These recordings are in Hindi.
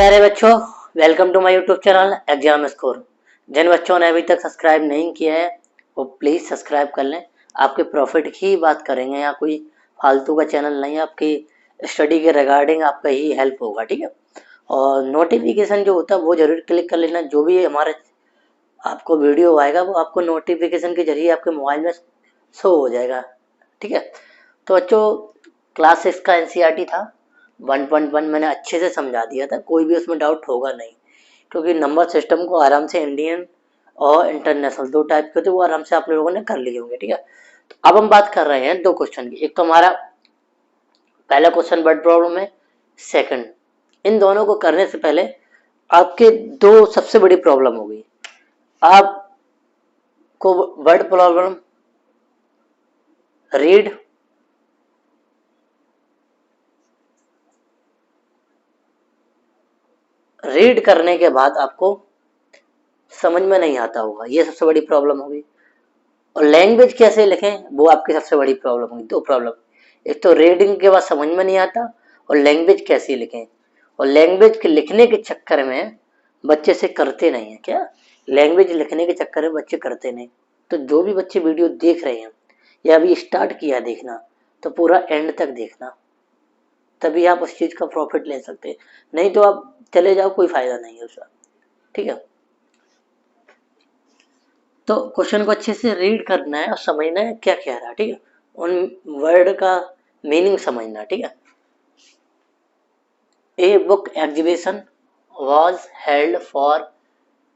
प्यारे बच्चों, welcome to my YouTube channel exam score. जिन बच्चों ने अभी तक सब्सक्राइब नहीं किया है वो प्लीज़ सब्सक्राइब कर लें। आपके प्रॉफिट की ही बात करेंगे, यहाँ कोई फालतू का चैनल नहीं है। आपकी स्टडी के रिगार्डिंग आपका ही हेल्प होगा, ठीक है। और नोटिफिकेशन जो होता है वो जरूर क्लिक कर लेना। जो भी हमारे आपको वीडियो आएगा वो आपको नोटिफिकेशन के जरिए आपके मोबाइल में शो हो जाएगा, ठीक है। तो बच्चों, क्लास 6 का एनसीईआरटी था 1.1, मैंने अच्छे से समझा दिया था, कोई भी उसमें डाउट होगा नहीं, क्योंकि नंबर सिस्टम को आराम से इंडियन और इंटरनेशनल दो टाइप के थे, वो आराम से आप लोगों ने कर लिए होंगे, ठीक है। तो अब हम बात कर रहे हैं दो क्वेश्चन की। एक तो हमारा पहला क्वेश्चन वर्ड प्रॉब्लम है, सेकंड। इन दोनों को करने से पहले आपके दो सबसे बड़ी प्रॉब्लम होगी। आपको वर्ड प्रॉब्लम रीड करने के बाद आपको समझ में नहीं आता होगा, ये सबसे बड़ी प्रॉब्लम होगी। और लैंग्वेज कैसे लिखें वो आपकी सबसे बड़ी प्रॉब्लम होगी। दो प्रॉब्लम, एक तो रीडिंग के बाद समझ में नहीं आता, और लैंग्वेज कैसे लिखें। और लैंग्वेज के लिखने के चक्कर में बच्चे से करते नहीं है क्या, लैंग्वेज लिखने के चक्कर में बच्चे करते नहीं। तो जो भी बच्चे वीडियो देख रहे हैं या अभी स्टार्ट किया देखना, तो पूरा एंड तक देखना, तभी आप उस चीज का प्रॉफिट ले सकते हैं। नहीं तो आप चले जाओ, कोई फायदा नहीं है उसका, ठीक है। तो क्वेश्चन को अच्छे से रीड करना है और समझना है क्या कह रहा है, ठीक है। उन वर्ड का मीनिंग समझना, ठीक है। A book exhibition was held for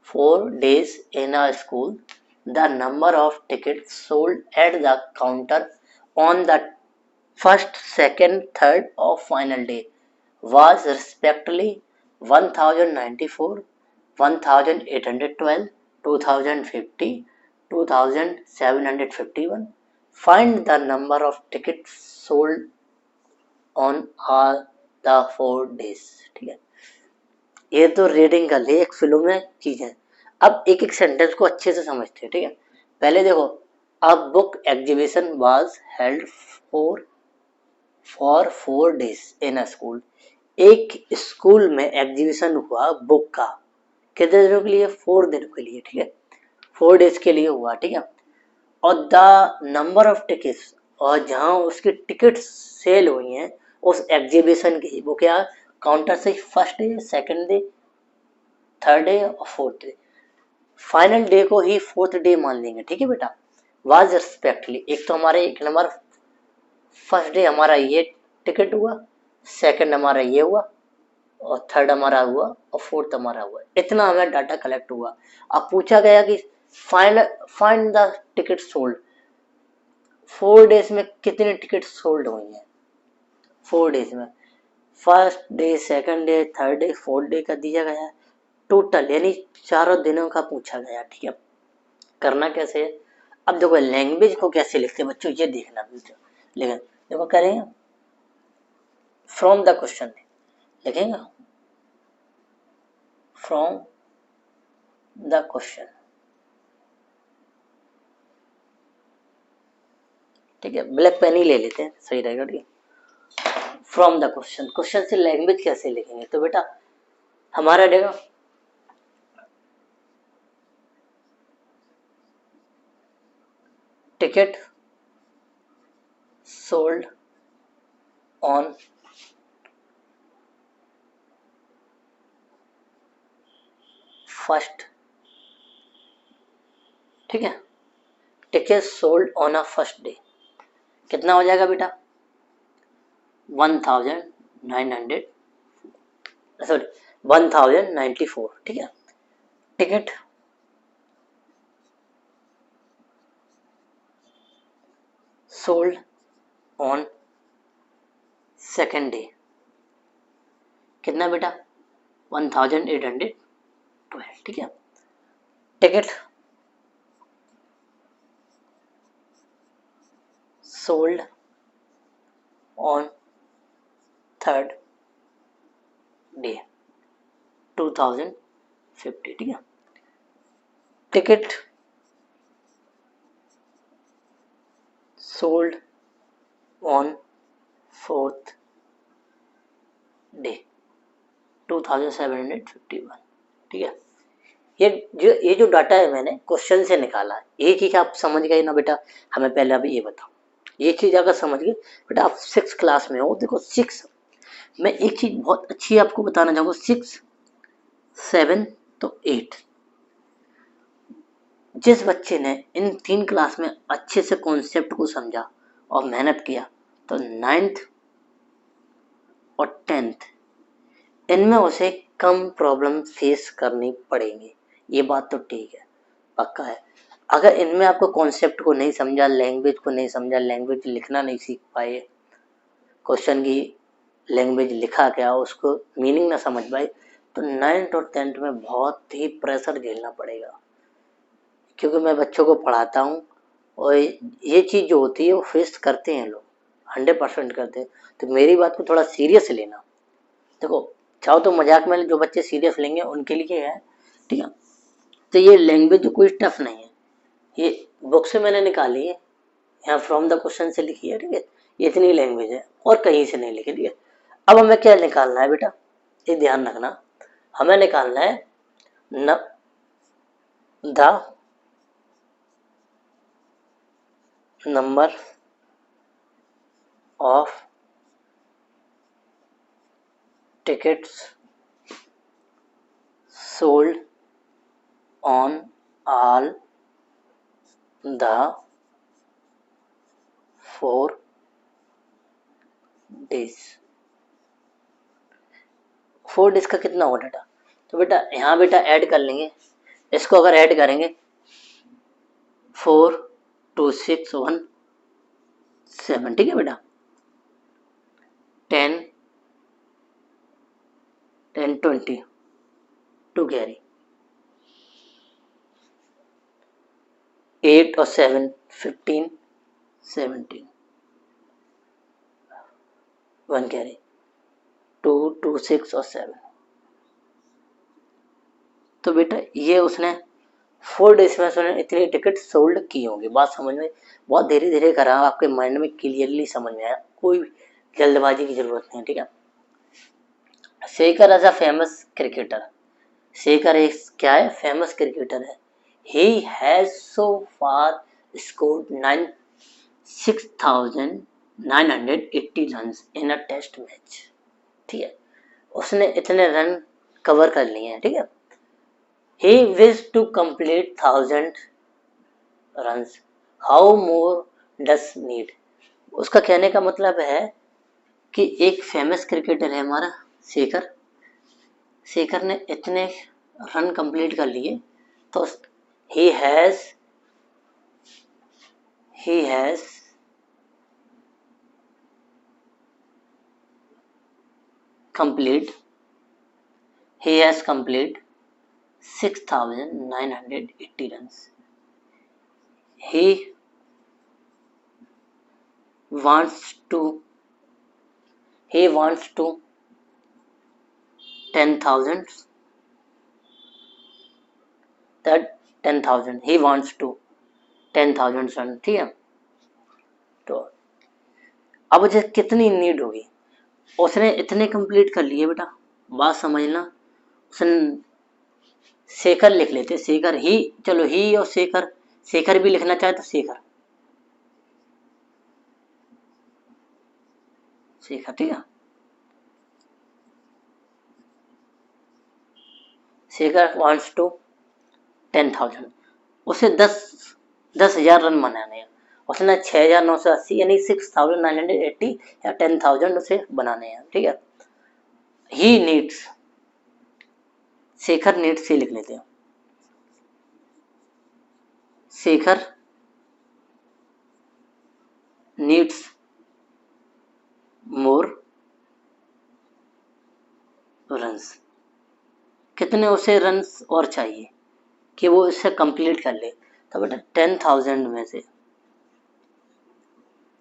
4 days in a school. The number of tickets sold at the counter on the first, second, third or final day was respectively 1094, 1812, 2050, 2751. Find the number of tickets sold on all the 4 days, ठीक है। ये तो रीडिंग का ले, एक फ्लो में चीज है। अब एक एक सेंटेंस को अच्छे से समझते हैं, ठीक है। पहले देखो, a book exhibition was held for 4 days in a school. एक स्कूल में एग्जीबिशन हुआ बुक का, कितने दिनों के लिए, 4 दिनों के लिए, ठीक है। 4 days के लिए हुआ, ठीक है। और द नंबर ऑफ टिकट्स, और जहां उसकी टिकट सेल हुई हैं उस एग्जीबिशन की, वो क्या, काउंटर से first day, second day, third day और फोर्थ डे। फाइनल डे को ही फोर्थ डे मान लेंगे, ठीक है बेटा। वाज रिस्पेक्टली, एक तो हमारे एक नंबर फर्स्ट डे हमारा ये टिकट हुआ, सेकंड हमारा ये हुआ, और थर्ड हमारा हुआ, और फोर्थ हमारा हुआ। इतना हमें डाटा कलेक्ट हुआ। अब पूछा गया कि find the ticket sold, 4 days में कितने टिकट सोल्ड हुई हैं। 4 days में first day, second day, third day, fourth day का दिया गया टोटल, यानी चारों दिनों का पूछा गया, ठीक है। करना कैसे है, अब देखो लैंग्वेज को कैसे लिखते हैं बच्चों, ये देखना बच्चों। लेकिन देखो करेंगे फ्रॉम द क्वेश्चन, लिखेंगे फ्रॉम द क्वेश्चन, ठीक है। ब्लैक पेन ही ले लेते हैं, सही रहेगा, ठीक है। फ्रॉम द क्वेश्चन, क्वेश्चन से लैंग्वेज कैसे लिखेंगे, तो बेटा हमारा देखो टिकट सोल्ड ऑन फर्स्ट, ठीक है। Ticket sold on a first day कितना हो जाएगा बेटा, 1900, सॉरी 1094, ठीक है। Ticket sold on second day कितना बेटा, 1812, ठीक है। Ticket sold on third day 2050, ठीक है। Ticket sold on fourth day 2751। ठीक है, ये जो डाटा है मैंने क्वेश्चन से निकाला। एक ही आप समझ गए ना बेटा, हमें पहले अभी ये बताओ, ये चीज अगर समझ गए बेटा, आप 6 क्लास में हो, देखो 6, मैं एक चीज बहुत अच्छी आपको बताना चाहूंगा, 6, 7 तो 8, जिस बच्चे ने इन 3 क्लास में अच्छे से कॉन्सेप्ट को समझा और मेहनत किया, तो 9th और 10th इनमें उसे कम प्रॉब्लम फेस करनी पड़ेंगी। ये बात तो ठीक है, पक्का है। अगर इनमें आपको कॉन्सेप्ट को नहीं समझा, लैंग्वेज को नहीं समझा, लैंग्वेज लिखना नहीं सीख पाए, क्वेश्चन की लैंग्वेज लिखा क्या उसको मीनिंग ना समझ पाए, तो 9th और 10th में बहुत ही प्रेशर झेलना पड़ेगा। क्योंकि मैं बच्चों को पढ़ाता हूँ और ये चीज़ जो होती है वो फेस करते हैं लोग, 100% करते हैं। तो मेरी बात को थोड़ा सीरियस लेना। देखो, चाहो तो मजाक में, जो बच्चे सीरियस लेंगे उनके लिए है, ठीक है। तो ये लैंग्वेज कोई टफ नहीं है, ये बुक से मैंने निकाली है, यहाँ फ्रॉम द क्वेश्चन से लिखी है, ठीक है। ये इतनी लैंग्वेज है और कहीं से नहीं लिखी, ठीक है। अब हमें क्या निकालना है बेटा, ये ध्यान रखना, हमें निकालना है the number of tickets sold on all the 4 days। 4 days का कितना होगा डाटा, तो बेटा यहाँ बेटा ऐड कर लेंगे, इसको अगर ऐड करेंगे 4 2 6 1 7, ठीक है बेटा, 10 10 20 2 कैरी, 8 और 7 15 17 1 कैरी, 2 2 6 और 7। तो बेटा ये उसने 4 डेज में उसने इतनी टिकट सोल्ड की होंगी। बात समझ में, बहुत धीरे धीरे करा, आपके माइंड में क्लियरली समझ में आया, कोई जल्दबाजी की जरूरत नहीं है, ठीक है। Shekhar as a famous cricketer, Shekhar एक क्या है, फेमस क्रिकेटर है। He has so far scored 6,980 runs in a test match, ठीक है। उसने इतने रन कवर कर लिए हैं, ठीक है। He wished to complete 1,000 runs. How more does need? उसका कहने का मतलब है कि एक फेमस क्रिकेटर है हमारा शेखर, शेखर ने इतने रन कंप्लीट कर लिए, तो he has complete 6,980 runs. He wants to 10,000, that 10,000 he wants to 10,000 run, ठीक है। तो अब मुझे कितनी नीड होगी, उसने इतने कंप्लीट कर लिए बेटा, बात समझना। उसने शेखर लिख लेते, शेखर ही, चलो ही और शेखर, शेखर भी लिखना चाहे तो शेखर, शेखर, ठीक है। शेखर वांट्स टू 10,000, उसे 10,000 रन बनाने हैं, उसने 6,980 यानी 6,980 या 10,000 उसे बनाने हैं, ठीक है। ही नीड्स, शेखर नीड्स से लिख लेते हैं, शेखर नीड्स मोर रन्स, कितने उसे रन्स और चाहिए कि वो इससे कंप्लीट कर ले। तो बेटा 10,000 में से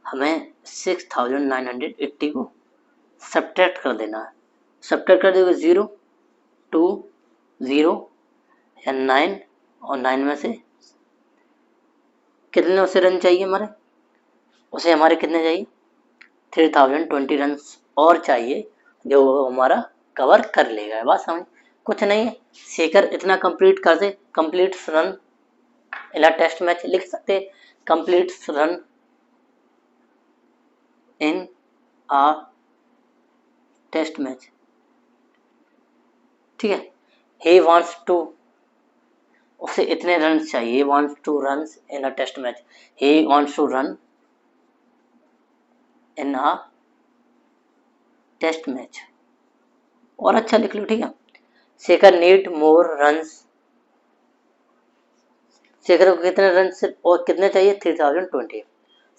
हमें 6,980 को सब्ट्रैक्ट कर देना है। सब्ट्रैक्ट कर देंगे 0 2 0 या 9, और 9 में से कितने उसे रन चाहिए हमारे, उसे हमारे कितने चाहिए 3,020 रन और चाहिए, जो हमारा कवर कर लेगा। बात समझ, कुछ नहीं है, शेखर इतना कंप्लीट कर दे, complete run in test match लिख सकते, complete run in a test match, ठीक है। ही वांट्स टू, उसे इतने रन चाहिए, wants to run in a test match, he wants to run in a test match, और अच्छा लिख लो, ठीक है। Shekhar need more runs, Shekhar को कितने रन और कितने चाहिए, 3020।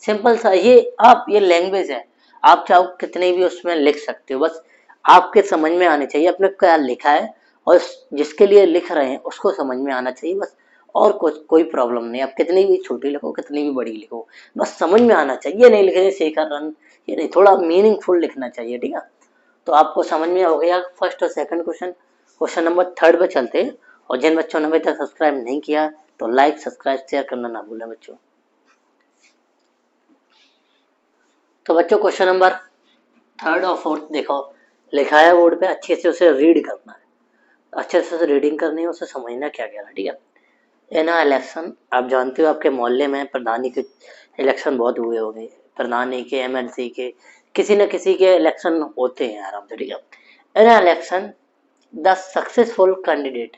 सिंपल सा, ये लैंग्वेज है, आप चाहो कितने भी उसमें लिख सकते हो, बस आपके समझ में आने चाहिए अपने क्या लिखा है, और जिसके लिए लिख रहे हैं उसको समझ में आना चाहिए बस, और कुछ कोई प्रॉब्लम नहीं। आप कितनी भी छोटी लिखो, कितनी भी बड़ी लिखो, बस समझ में आना चाहिए। ये नहीं लिख रहे शेखर रन, ये नहीं, थोड़ा मीनिंगफुल लिखना चाहिए, ठीक है। तो आपको समझ में हो गया फर्स्ट और second question. Question number third पे चलते हैं, और जिन बच्चों ने अभी तक सब्सक्राइब नहीं किया तो लाइक सब्सक्राइब शेयर करना ना भूलें बच्चों। तो बच्चों क्वेश्चन नंबर थर्ड और फोर्थ देखो, लिखा है बोर्ड पे, अच्छे से उसे रीड करना है, अच्छे से उसे रीडिंग करनी है, उसे समझना क्या क्या है, ठीक है। इन इलेक्शन, आप जानते हो आपके मोहल्ले में प्रधानी के इलेक्शन बहुत हुए होंगे, प्रधानी के, एमएलसी के, किसी न किसी के इलेक्शन होते हैं आराम से, ठीक है। इन इलेक्शन द सक्सेसफुल कैंडिडेट,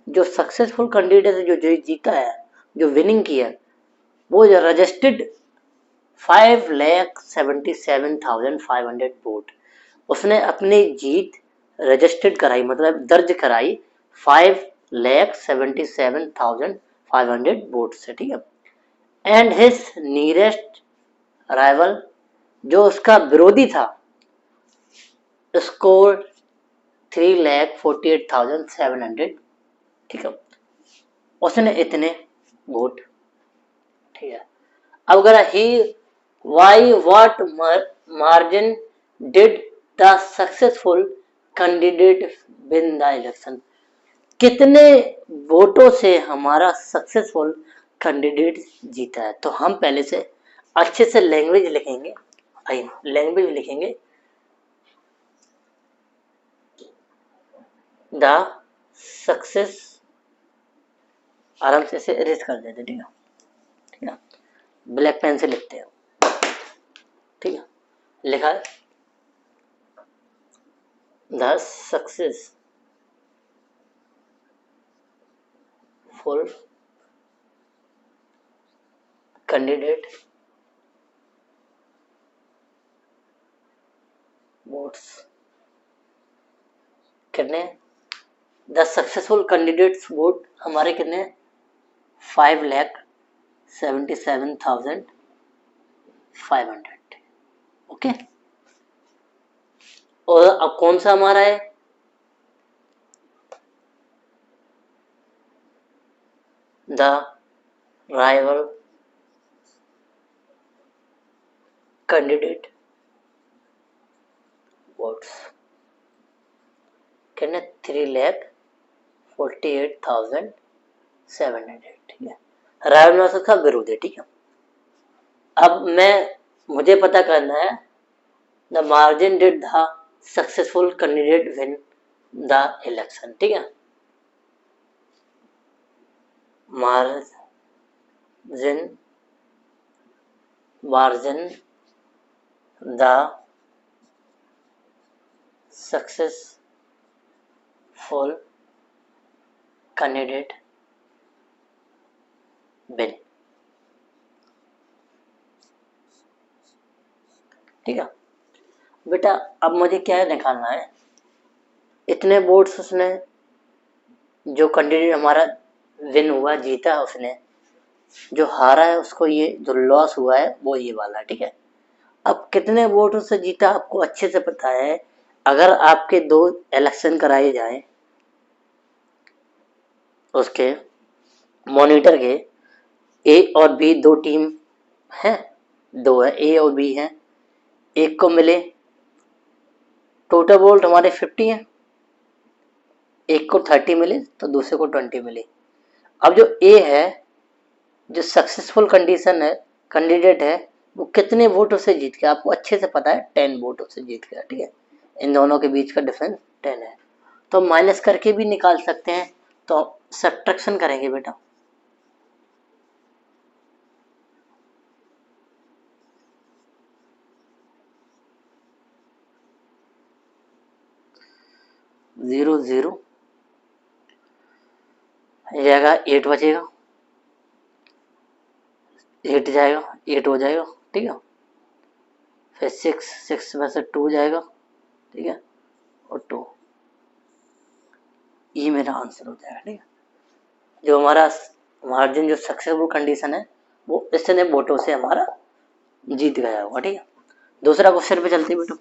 जो सक्सेसफुल कैंडिडेट है, जो जीता है, जो विनिंग किया, वो जो रजिस्टर्ड 5,77,500 वोट, उसने अपनी जीत रजिस्टर्ड कराई, मतलब दर्ज कराई 5,77,500 वोट से, ठीक है। एंड हिज नियरेस्ट राइवल, जो उसका विरोधी था, स्कोर 3,48,700, ठीक है, उसने इतने वोट, ठीक है। अब अगर he why what margin did the successful candidate win the election, कितने वोटों से हमारा सक्सेसफुल कैंडिडेट जीता है। तो हम पहले से अच्छे से लैंग्वेज लिखेंगे, लैंग्वेज लिखेंगे, द सक्सेस, आराम से इसे इरेज कर देते, ठीक है, ठीक है, ब्लैक पेन से लिखते हैं, ठीक है। लिखा है द सक्सेसफुल कैंडिडेट वोट्स, कितने, द सक्सेसफुल कैंडिडेट्स वोट हमारे कितने, 5,77,500, ओके। और अब कौन सा हमारा है, द राइवल कैंडिडेट वोट्स, कितने, 3,48,700, ठीक है। राइवल में था विरोधी, ठीक है। अब मुझे पता करना है the margin did the successful candidate win the election, ठीक है। Margin the successful candidate win, ठीक है बेटा। अब मुझे क्या निकालना है, इतने वोट्स उसने, जो कैंडिडेट हमारा विन हुआ, जीता उसने, जो हारा है उसको, ये जो लॉस हुआ है वो ये वाला, ठीक है। अब कितने वोटों से जीता आपको अच्छे से पता है। अगर आपके दो इलेक्शन कराए जाएं, उसके मॉनिटर के, ए और बी दो टीम है, दो है, ए और बी है, एक को मिले टोटल वोट हमारे 50 है, एक को 30 मिले तो दूसरे को 20 मिले। अब जो ए है, जो सक्सेसफुल कंडीशन है, कैंडिडेट है, वो कितने वोटों से जीत गया आपको अच्छे से पता है, 10 वोटों से जीत गया, ठीक है। इन दोनों के बीच का डिफरेंस 10 है, तो माइनस करके भी निकाल सकते हैं, तो सब्ट्रैक्शन करेंगे बेटा। जीरो जीरो जाएगा, 8 बचेगा, 8 जाएगा, 8 हो जाएगा, ठीक है। फिर 6 में से 2 जाएगा, ठीक है, और 2, ये मेरा आंसर हो जाएगा, ठीक है। जो हमारा मार्जिन जो सक्सेसफुल कंडीशन है वो इतने वोटों से हमारा जीत गया होगा, ठीक है। दूसरा क्वेश्चन पे चलते हैं बेटा।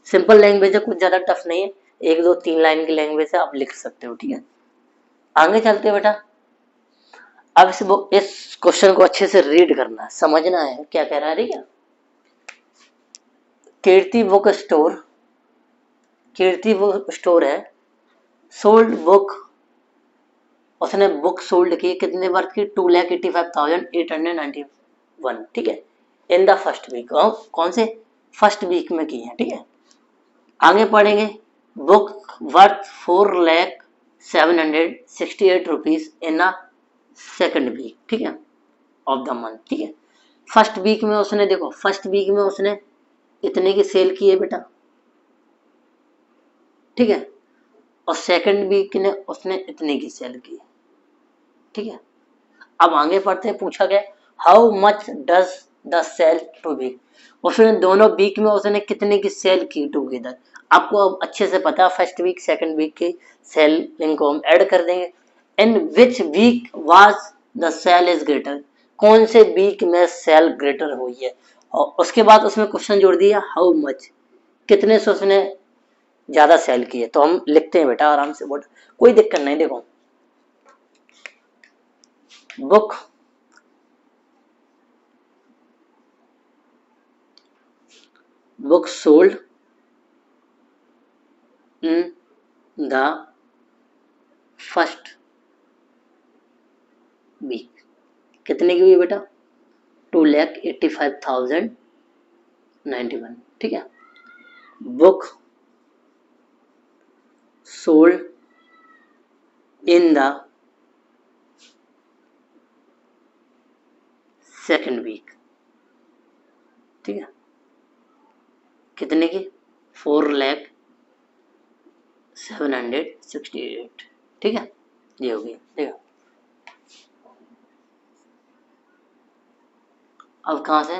सिंपल लैंग्वेज है, कुछ ज्यादा टफ नहीं है, 1 2 3 लाइन की लैंग्वेज है, आप लिख सकते हो, ठीक है। आगे चलते हैं बेटा। अब इस क्वेश्चन को अच्छे से रीड करना है, समझना है क्या कह रहा है, ठीक है। कीर्ति बुक स्टोर, कीर्ति बुक स्टोर है, सोल्ड बुक, उसने बुक सोल्ड की कितने वर्थ की, 2,85,891, ठीक है, इन द फर्स्ट वीक। कौन से फर्स्ट वीक में की है, ठीक है। आगे पढ़ेंगे, book worth 4,07,68 rupees in a second week, ठीक है, ऑफ द मंथ, ठीक है। फर्स्ट वीक में उसने, देखो फर्स्ट वीक में उसने इतने की सेल की है बेटा, ठीक है, और सेकंड वीक ने उसने इतने की सेल की, ठीक है। अब आगे पढ़ते हैं, पूछा गया how much does the sale two week, उसने दोनों वीक में उसने कितने की सेल की टुगेदर। आपको अब अच्छे से पता है फर्स्ट वीक सेकंड वीक की सेलिंग को हम ऐड कर देंगे। In which week was the sale is greater, कौन से वीक में सेल ग्रेटर हुई है, और उसके बाद उसमें क्वेश्चन जोड़ दिया हाउ मच, कितने से उसने ज्यादा सेल की है। तो हम लिखते हैं बेटा आराम से, कोई दिक्कत नहीं। देखो book book sold in the first week, कितने की हुई बेटा, 2,85,091, ठीक है। Book sold in the second week, ठीक है, कितने की, 4,07,68, ठीक है, ये हो गया, ठीक है। अब कहां से,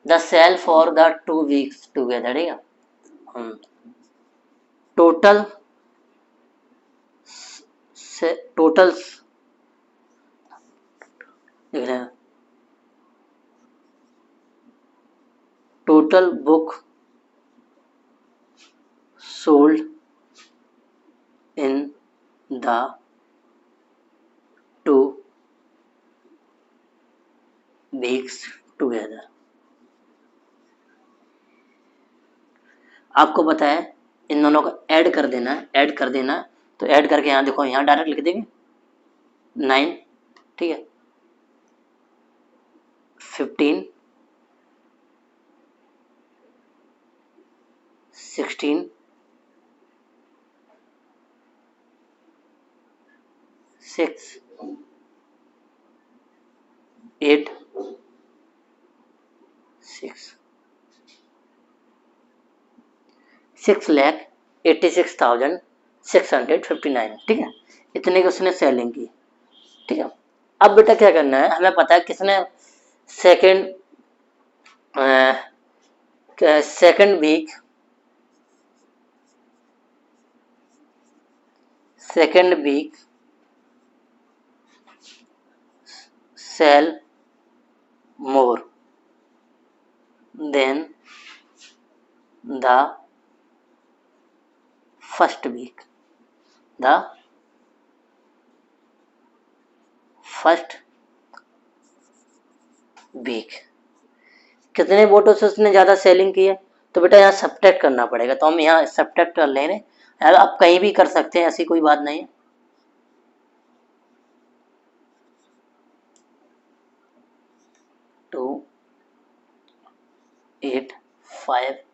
the sale for the 2 weeks together, ठीक है, टोटल टोटल्स लिख रहे हैं, total book sold in the 2 weeks together. आपको पता है इन दोनों को ऐड कर देना है, ऐड कर देना है, तो ऐड करके यहाँ देखो, यहाँ डायरेक्ट लिख देंगे 9, ठीक है, 15, 16, 6, 8, 6,86,659, ठीक है, इतने की उसने सेलिंग की, ठीक है। अब बेटा क्या करना है, हमें पता है किसने second second week sell more than the first week, the first week, कितने वोटों से उसने ज्यादा सेलिंग की है, तो बेटा यहाँ सब्ट्रैक्ट करना पड़ेगा, तो हम यहाँ सब्ट्रैक्ट कर ले रहे हैं। आप कहीं भी कर सकते हैं, ऐसी कोई बात नहीं है। 2, 8, 5,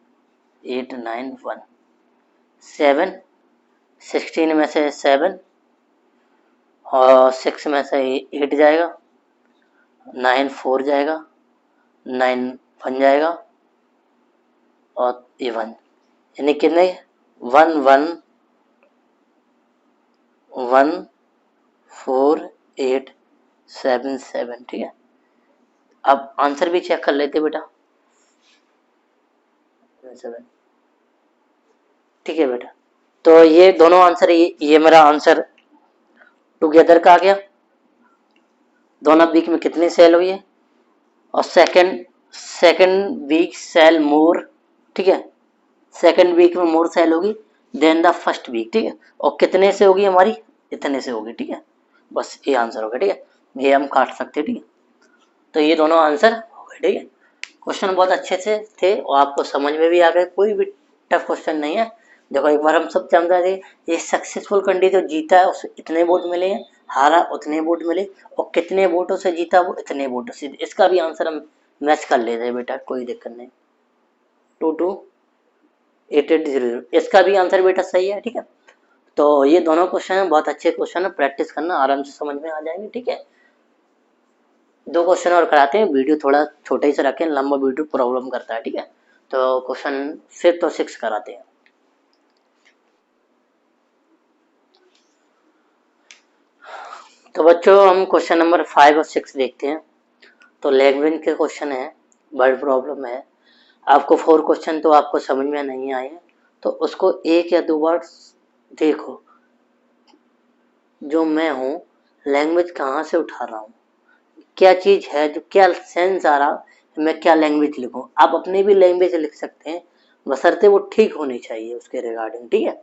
891 7 16 में से 7 और 6 में से 8 जाएगा, 9 4 जाएगा, 9 1 जाएगा और ये 1, यानी कितने 1 1 1 4 8 7 7। ठीक है, अब आंसर भी चेक कर लेते बेटा। 7। ठीक है बेटा, तो ये दोनों आंसर, ये मेरा आंसर टुगेदर का आ गया। दोनों वीक में कितनी सेल हुई है, और सेकंड वीक सेल मोर। ठीक है, सेकंड वीक में मोर सेल होगी देन द फर्स्ट वीक। ठीक है, और कितने से होगी हमारी, इतने से होगी। ठीक है, बस ये आंसर हो गया। ठीक है, ये हम काट सकते हैं। ठीक है, तो ये दोनों आंसर हो गए। ठीक है, क्वेश्चन बहुत अच्छे से थे और आपको समझ में भी आ गए, कोई भी टफ क्वेश्चन नहीं है। देखो एक बार हम सब समझा दें, ये सक्सेसफुल कंट्री जो जीता है उसे इतने वोट मिले हैं, हारा उतने वोट मिले, और कितने वोटों से जीता वो इतने वोटों से। इसका भी आंसर हम मैच कर लेते हैं बेटा, कोई दिक्कत नहीं। 228800, इसका भी आंसर बेटा सही है। ठीक है, तो ये दोनों क्वेश्चन है, बहुत अच्छे क्वेश्चन है, प्रैक्टिस करना, आराम से समझ में आ जाएंगे। ठीक है, 2 क्वेश्चन और कराते हैं, वीडियो थोड़ा छोटा ही से रखें, लंबा वीडियो प्रॉब्लम करता है। ठीक है, तो क्वेश्चन 5 और 6 कराते हैं। तो बच्चों हम क्वेश्चन नंबर 5 और 6 देखते हैं। तो लैंग्वेज के क्वेश्चन है, वर्ड प्रॉब्लम है। आपको 4 क्वेश्चन तो आपको समझ में नहीं आए, तो उसको 1 या 2 बार देखो, जो मैं हूँ लैंग्वेज कहाँ से उठा रहा हूँ, क्या चीज़ है, जो क्या सेंस आ रहा, मैं क्या लैंग्वेज लिखूँ। आप अपनी भी लैंग्वेज लिख सकते हैं, बशर्ते वो ठीक होनी चाहिए उसके रिगार्डिंग। ठीक है,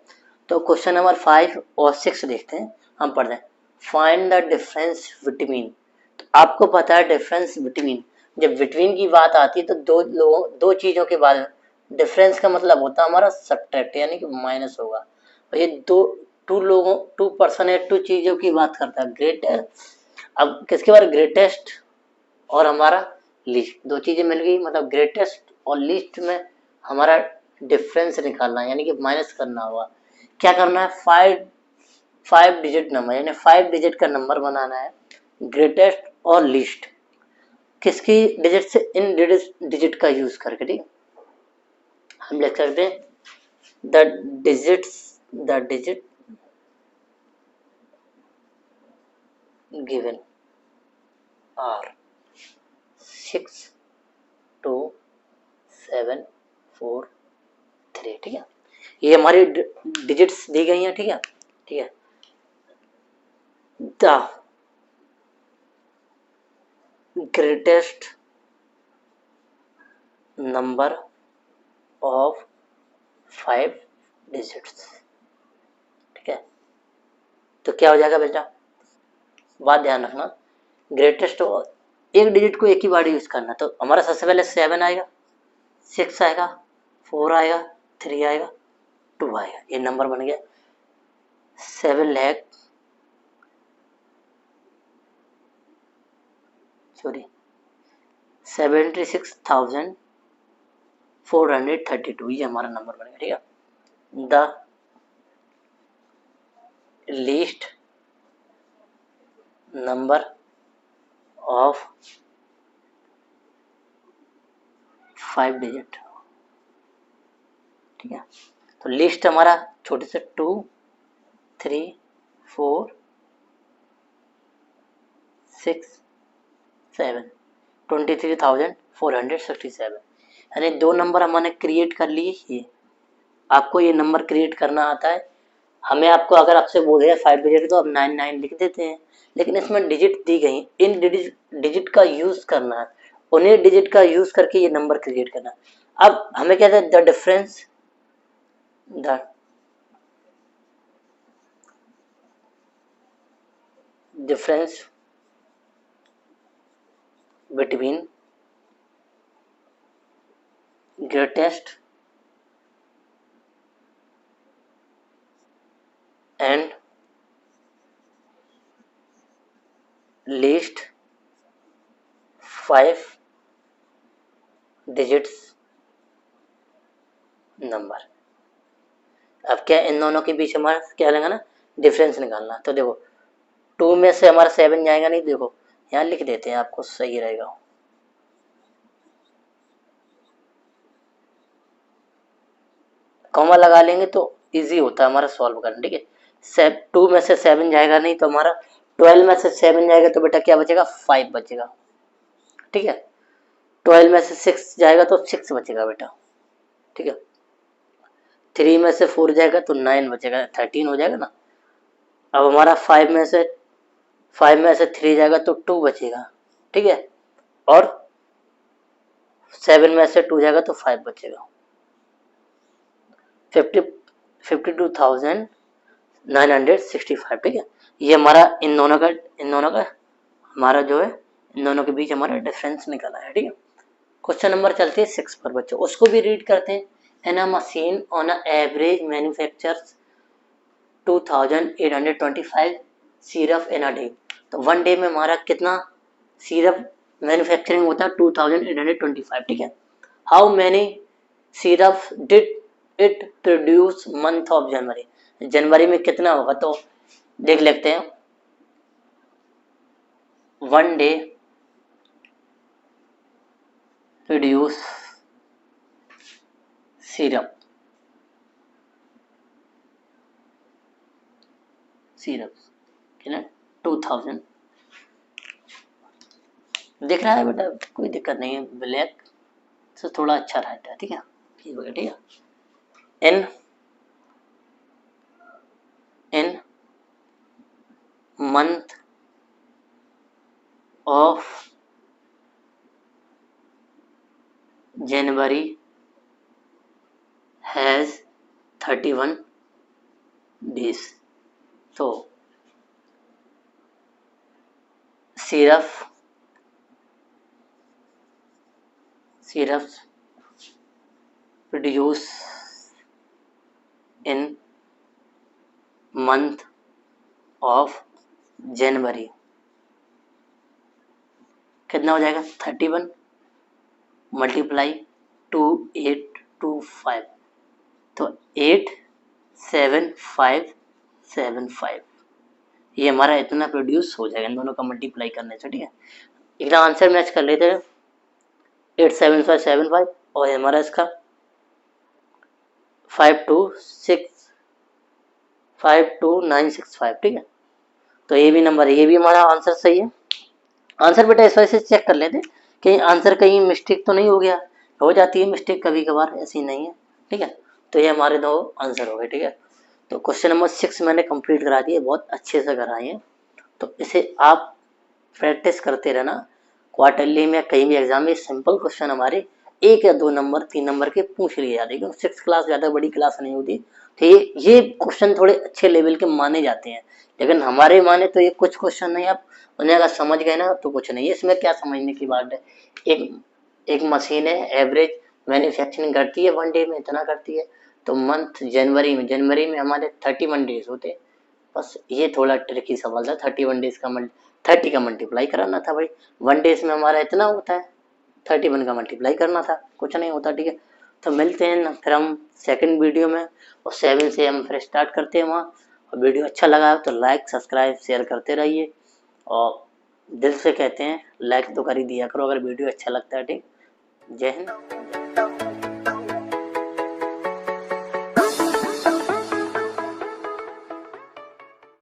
तो क्वेश्चन नंबर 5 और 6 देखते हैं, हम पढ़ते हैं। Find the difference between. तो आपको पता है डिफरेंस बिटवीन, जब बिटवीन की बात आती है तो दो चीज़ों के बाद डिफरेंस का मतलब होता है हमारा सब्ट्रैक्ट, यानी कि माइनस होगा। और ये टू पर्सन है, 2 चीज़ों की बात करता है। अब किसके बारे, ग्रेटेस्ट और हमारा लीस्ट, 2 चीजें मिल गई, मतलब ग्रेटेस्ट और लीस्ट में हमारा डिफरेंस निकालना है, यानी कि माइनस करना होगा। क्या करना है, 5 डिजिट नंबर, यानी 5 डिजिट का नंबर बनाना है, ग्रेटेस्ट और लीस्ट किसकी डिजिट से, इन डिजिट का यूज करके। ठीक है, हम लिख सकते हैं द डिजिट गिवन आर 6 2 7 4 3। ठीक है, ये हमारी डिजिट्स दी गई हैं। ठीक है, ठीक है, the greatest number of 5 digits. ठीक है, तो क्या हो जाएगा बेटा, बात ध्यान रखना, ग्रेटेस्ट एक डिजिट को एक ही बार यूज करना। तो हमारा सबसे पहले 7 आएगा, 6 आएगा, 4 आएगा, 3 आएगा, 2 आएगा, ये नंबर बन गया 76,432, ये हमारा नंबर बनेगा। ठीक है, the least number of 5 digit. ठीक है, तो लिस्ट हमारा छोटे से 2 3 4 6 7 23,467, यानी 2 नंबर हमने क्रिएट कर लिए। ये आपको ये नंबर क्रिएट करना आता है, हमें आपको अगर आपसे बोल दिया 5 डिजिट तो आप 99 लिख देते हैं, लेकिन इसमें डिजिट दी गई, इन डिजिट का यूज करना है, उन्हें डिजिट का यूज करके ये नंबर क्रिएट करना। अब हमें क्या है, the difference between greatest and least 5 digits number. अब क्या इन दोनों के बीच हमारा क्या लगेगा ना, डिफरेंस निकालना। तो देखो 2 में से हमारा 7 जाएगा नहीं, देखो यहाँ लिख देते हैं, आपको सही रहेगा। कॉमा लगा लेंगे तो इजी होता है हमारा सॉल्व करना, ठीक है। 2 में से 7 जाएगा नहीं तो हमारा 12 में से 7 जाएगा तो बेटा क्या बचेगा, 5 बचेगा, ठीक है। 12 में से 6 जाएगा तो 6 बचेगा बेटा, ठीक है। 3 में से 4 जाएगा तो 9 बचेगा, 13 हो जाएगा ना। अब हमारा 5 में से 3 जाएगा तो 2 बचेगा, ठीक है। और 7 में से 2 जाएगा तो 5 बचेगा। 52,965, ठीक है। ये हमारा इन दोनों का हमारा जो है, इन दोनों के बीच हमारा डिफरेंस निकला है, ठीक है। क्वेश्चन नंबर चलते हैं 6 पर बच्चों, उसको भी रीड करते हैं। An a machine on a average manufactures 2825 syrup in a day. तो 1 डे में हमारा कितना सिरप मैन्युफैक्चरिंग होता है, 2825, ठीक है। How many syrup did it produce month of January, जनवरी में कितना होगा, तो देख लेते हैं। 1 डे प्रोड्यूस सिरप कितना, 2000 दिख रहा है बेटा, कोई दिक्कत नहीं है, ब्लैक से थोड़ा अच्छा रहता है, ठीक है। ठीक हो गया, ठीक है। In month of January has 31 days. तो syrup produce in month of January कितना हो जाएगा, 31 मल्टीप्लाई 2825, तो 87575, ये हमारा इतना प्रोड्यूस हो जाएगा इन दोनों का मल्टीप्लाई करने से, ठीक है। एकदम आंसर मैच कर लेते हैं, 87575 और हमारा इसका 52965, ठीक है। तो ये भी नंबर है, ये भी हमारा आंसर सही है। आंसर बेटा इस वजह से चेक कर लेते हैं कि आंसर कहीं मिस्टेक तो नहीं हो गया, हो जाती है मिस्टेक कभी कभार, ऐसी नहीं है, ठीक है। तो ये हमारे 2 आंसर हो गए, ठीक है। तो क्वेश्चन नंबर 6 मैंने कंप्लीट करा दिए, बहुत अच्छे से कराए हैं। तो इसे आप प्रैक्टिस करते रहना, क्वार्टरली में कहीं भी एग्जाम में सिंपल क्वेश्चन हमारे 1 या 2 नंबर 3 नंबर के पूछ लिए जाते हैं, क्योंकि 6 क्लास ज़्यादा बड़ी क्लास नहीं होती। तो ये क्वेश्चन थोड़े अच्छे लेवल के माने जाते हैं, लेकिन हमारे माने तो ये कुछ क्वेश्चन नहीं, आप उन्हें अगर समझ गए ना तो कुछ नहीं है, इसमें क्या समझने की बात है। एक एक मशीन है, एवरेज मैन्युफैक्चरिंग करती है 1 डे में इतना करती है, तो मंथ जनवरी में हमारे 31 डेज होते हैं। बस ये थोड़ा ट्रिकी सवाल था, 31 डेज का 30 का मल्टीप्लाई कराना था भाई, 1 डेज में हमारा इतना होता है, 31 का मल्टीप्लाई करना था, कुछ नहीं होता, ठीक है। तो मिलते हैं ना फिर हम सेकंड वीडियो में, और 7 से हम फिर स्टार्ट करते हैं वहाँ। और वीडियो अच्छा लगा तो लाइक सब्सक्राइब शेयर करते रहिए, और दिल से कहते हैं लाइक तो कर ही दिया करो अगर वीडियो अच्छा लगता है, ठीक। जय हिंद।